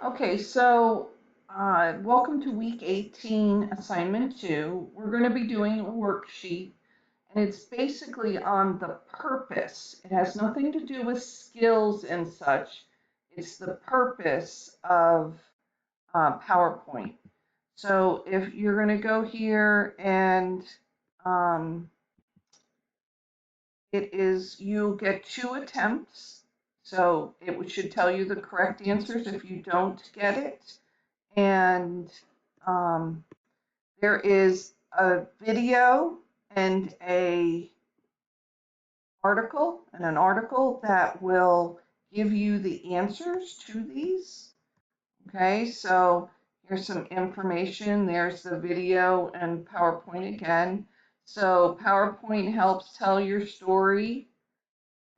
Okay, so welcome to week 18, assignment 2. We're going to be doing a worksheet, and it's basically on the purpose. It has nothing to do with skills and such. It's the purpose of PowerPoint. So if you're going to go here and um, you'll get 2 attempts. So it should tell you the correct answers if you don't get it. And um, there is a video and an article that will give you the answers to these. Okay, so here's some information. There's the video and PowerPoint again. So PowerPoint helps tell your story.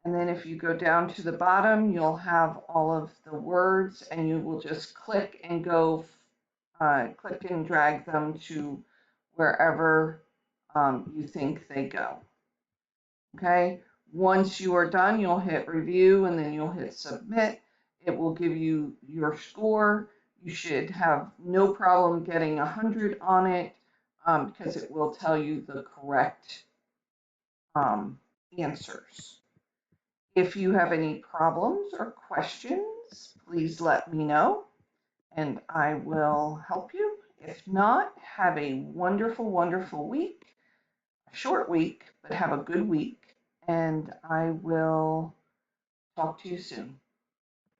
And then if you go down to the bottom, you'll have all of the words, and you will just click and click and drag them to wherever you think they go. Okay, once you are done, you'll hit review and then you'll hit submit. It will give you your score. You should have no problem getting 100 on it because it will tell you the correct answers. If you have any problems or questions, please let me know and I will help you. If not, have a wonderful, wonderful week, a short week, but have a good week, and I will talk to you soon.